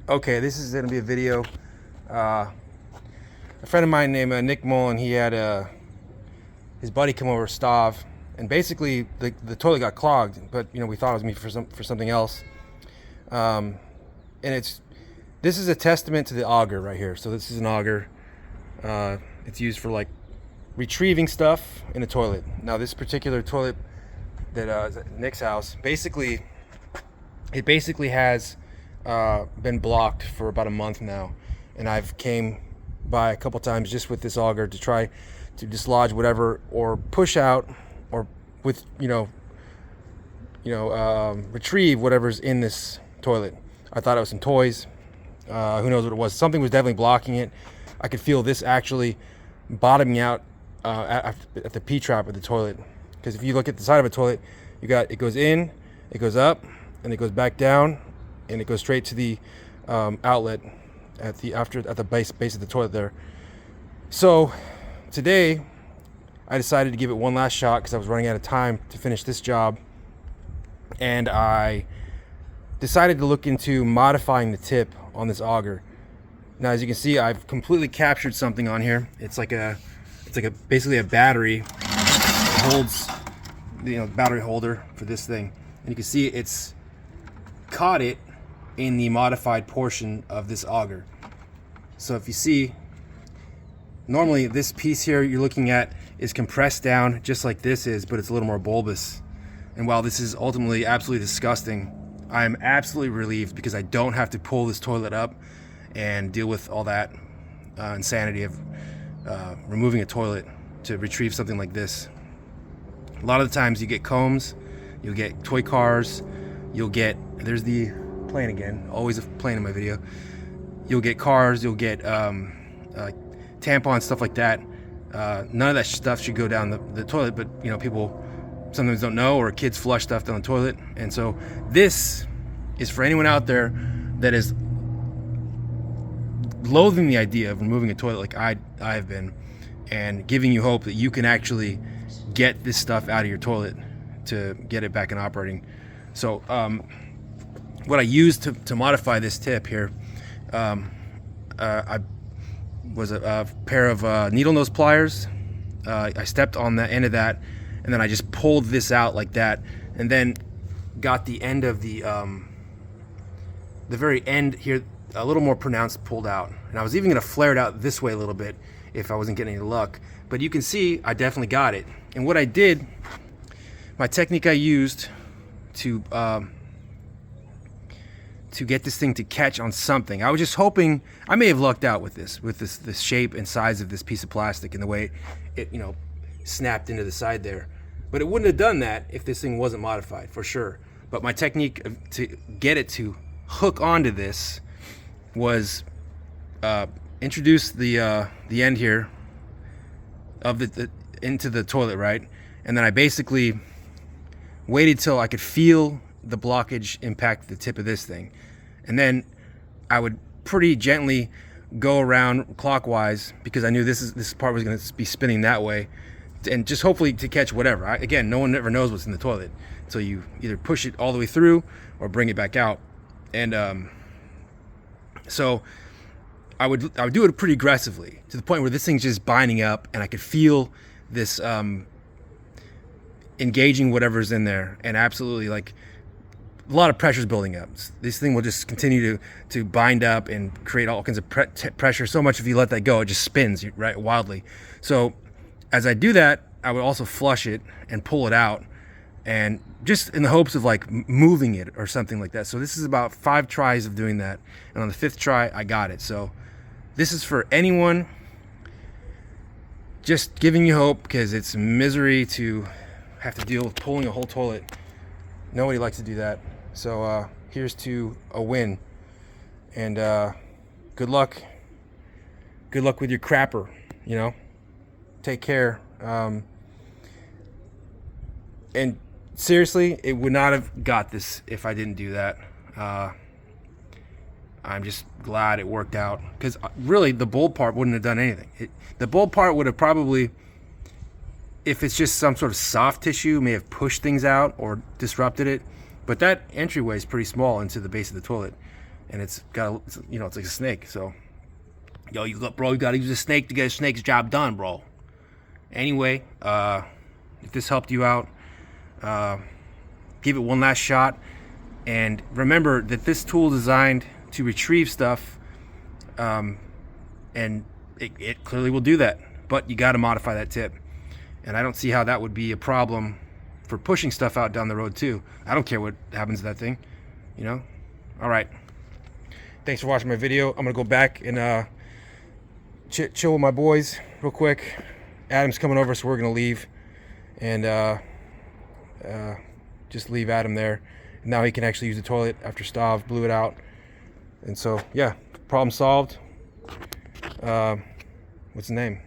Okay, this is gonna be a video. A friend of mine named Nick Mullen, he had his buddy come over, Stav, and basically the toilet got clogged. But we thought it was me for something else. And this is a testament to the auger right here. So this is an auger. It's used for like retrieving stuff in a toilet. Now this particular toilet that is at Nick's house, basically has been blocked for about a month now, and I've came by a couple times just with this auger to try to dislodge whatever or push out or with retrieve whatever's in this toilet. I thought it was some toys. Who knows what it was? Something was definitely blocking it. I could feel this actually bottoming out at the P trap of the toilet, because if you look at the side of a toilet, it goes in, it goes up, and it goes back down, and it goes straight to the outlet at the base of the toilet there. So today I decided to give it one last shot because I was running out of time to finish this job, and I decided to look into modifying the tip on this auger. Now, as you can see, I've completely captured something on here. It's like basically a battery. It holds the battery holder for this thing, and you can see it's caught it in the modified portion of this auger. So if you see, normally this piece here you're looking at is compressed down just like this is, but it's a little more bulbous. And while this is ultimately absolutely disgusting, I am absolutely relieved because I don't have to pull this toilet up and deal with all that insanity of removing a toilet to retrieve something like this. A lot of the times you get combs, you'll get toy cars, there's the plane again, always a plane in my video. You'll get cars, you'll get tampons, stuff like that. None of that stuff should go down the toilet, but people sometimes don't know, or kids flush stuff down the toilet. And so this is for anyone out there that is loathing the idea of removing a toilet like I have been, and giving you hope that you can actually get this stuff out of your toilet to get it back in operating. So what I used to modify this tip here, I was a pair of needle nose pliers. I stepped on the end of that, and then I just pulled this out like that, and then got the end of the very end here a little more pronounced pulled out. And I was even going to flare it out this way a little bit if I wasn't getting any luck, but you can see I definitely got it. And what I did, my technique I used to get this thing to catch on something, I was just hoping, I may have lucked out with this shape and size of this piece of plastic and the way it snapped into the side there. But it wouldn't have done that if this thing wasn't modified, for sure. But my technique to get it to hook onto this was introduce the end here of into the toilet, right? And then I basically waited till I could feel the blockage impact the tip of this thing, and then I would pretty gently go around clockwise, because I knew this part was going to be spinning that way, and just hopefully to catch whatever. Again, no one ever knows what's in the toilet, so you either push it all the way through or bring it back out. And so I would do it pretty aggressively, to the point where this thing's just binding up, and I could feel this engaging whatever's in there, and absolutely like a lot of pressure's building up. This thing will just continue to bind up and create all kinds of pressure. So much if you let that go, it just spins right wildly. So as I do that, I would also flush it and pull it out, and just in the hopes of like moving it or something like that. So this is about 5 tries of doing that, and on the 5th try I got it. So this is for anyone, just giving you hope, because it's misery to have to deal with pulling a whole toilet. Nobody likes to do that. So here's to a win, and good luck with your crapper. Take care. And seriously, it would not have got this if I didn't do that. I'm just glad it worked out, because really the bulb part wouldn't have done anything. The bulb part would have probably, if it's just some sort of soft tissue, may have pushed things out or disrupted it. But that entryway is pretty small into the base of the toilet. and it's got, you know, it's like a snake. So, yo, you gotta use a snake to get a snake's job done, bro. Anyway, if this helped you out, give it one last shot, and remember that this tool is designed to retrieve stuff, and it clearly will do that, but you got to modify that tip, and I don't see how that would be a problem for pushing stuff out down the road too. I don't care what happens to that thing, you know. All right, thanks for watching my video. I'm gonna go back and chill with my boys real quick. Adam's coming over, so we're gonna leave, and just leave Adam there. Now he can actually use the toilet after Stav blew it out. And so, yeah, problem solved. What's the name?